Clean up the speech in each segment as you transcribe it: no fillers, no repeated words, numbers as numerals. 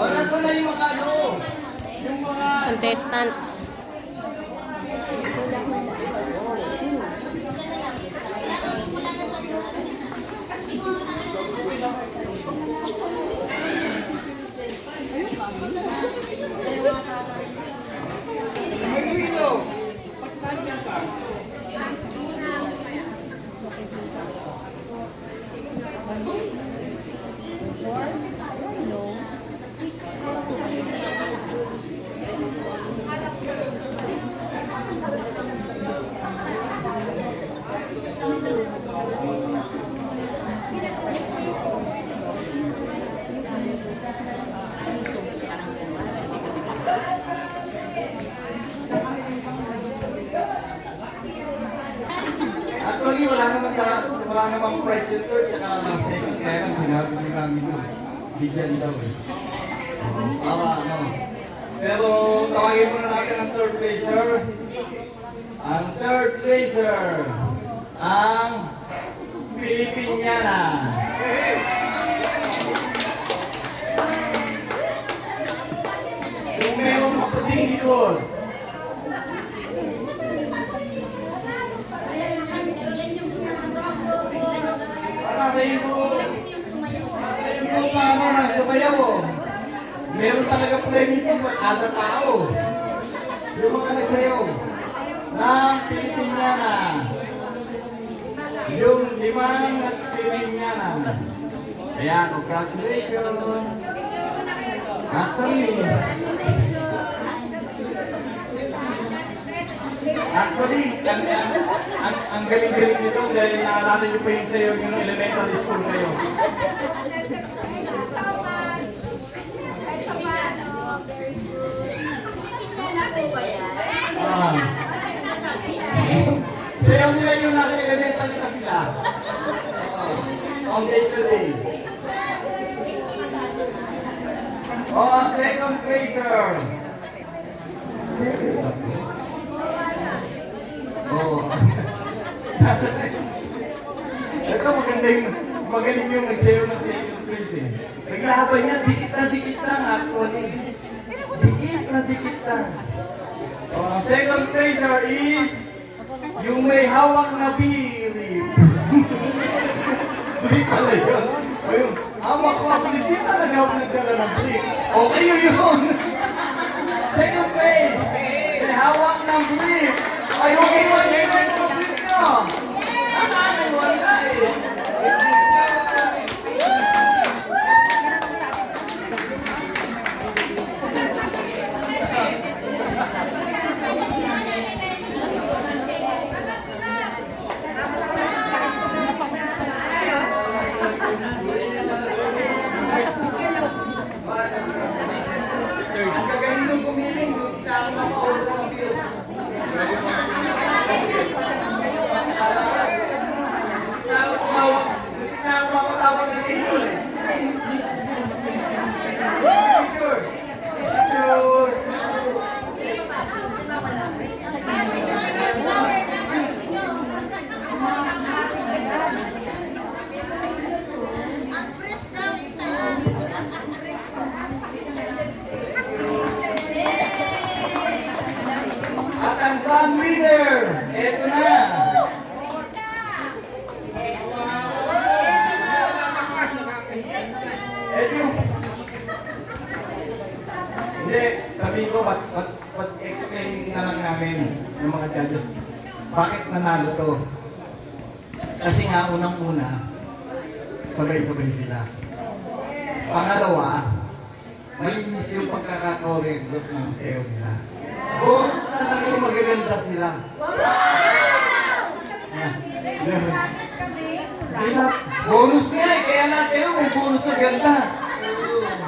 Nasaan na yung mga ano? Yung mga... contestants. Actually, wala namang price yung third, tsaka second, kaya lang sinabi niyo namin doon. Bigyan daw eh. Para ano. Pero tawagin muna natin ang third placer. Ang third placer, ang Pilipiniana. Yung meron maputing likod. Nasa yung ano na sumayaw mo. Meron talaga play nito kada tao. Yung mga nagsayaw ng Pilipiniana. Yung limang Pilipiniana. Ayan, congratulations. Actually, ang galing-galing nito dahil naalala niyo pa yung sayo yung elementary school kayo. Sayo nila yung nasa elementary na sila. Foundation day. Ang second placer. Ito magaling yung nagsayo ng second place eh. Naglaban niya, dikit lang actually. Dikit lang. Ang second placer is yung may hawak na birik. Birik pala yun. Ayun, hawak ko ako. Sino talaga ako nagdala ng birik? Okay yun. Second place, may hawak ng birik. Ayun, iwan yung birik nyo. Ang wala eh. Ang gagaling nung gumiling, kaya maka-order ang bill. Nakakawag na table eh. Picture! At ang grand winner, eto na! Hindi, sabihin ko, what explain na lang namin ng mga judges. Bakit nanalo to? Kasi nga unang-una, sabay-sabay sila. Pangalawa, malinis yung pagkakakoregot ng sayo nila. Bonus na lang yung magaganda sila. Bonus nga eh, kaya natin yung may bonus na ganda.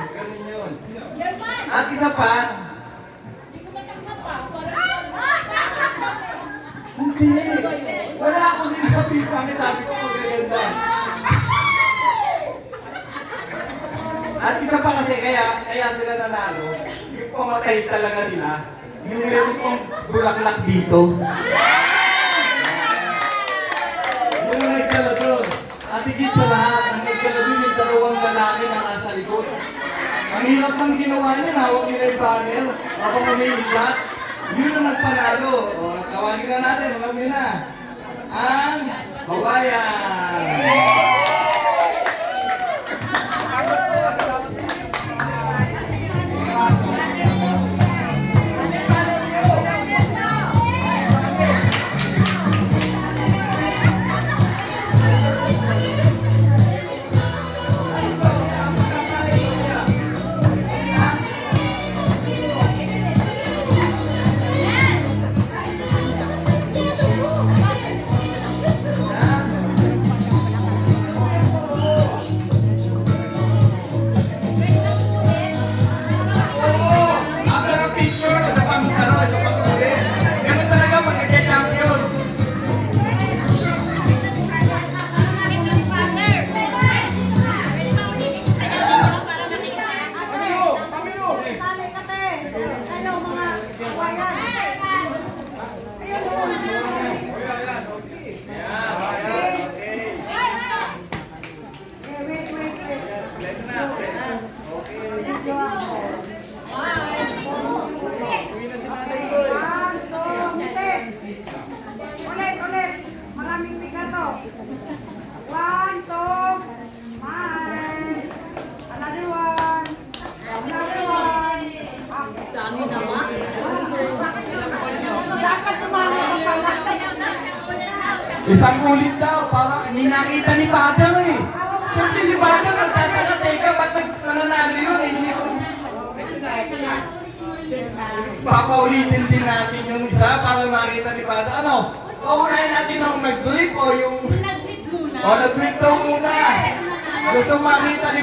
Ganun yun. At isa pa, hindi. Wala ako sinabi pangit, sabi ko magaganda. At isa pa kasi kaya sila nanalo, yung pamatay talaga nila, yung meron pong bulaklak dito. Yung nagkala doon. At higit sa lahat, ang nagkala din yung dalawang lalaki na nasa likod. Ang hirap ng ginawa niya, hawak nila yung banner. Habang umiilat, yun ang nagpanalo. O, tawagin na natin, alam niyo na. Ang kawayan. Ulit. Maraming bigato. 1, 2, mine. Another one. Another one. Okay. Dami naman. Dapat sumali ka pala. Isang ulit daw, parang hindi nakita ni Padang eh. Siyempre si Padang nagtataka, ba't nananalo yun? Hindi ko... Papaulitin din natin yung isa para makita ni Padang. Ano? Paunahin natin yung mag-grip o yung... Nag-grip muna. O nag-grip daw muna. Gusto makita ni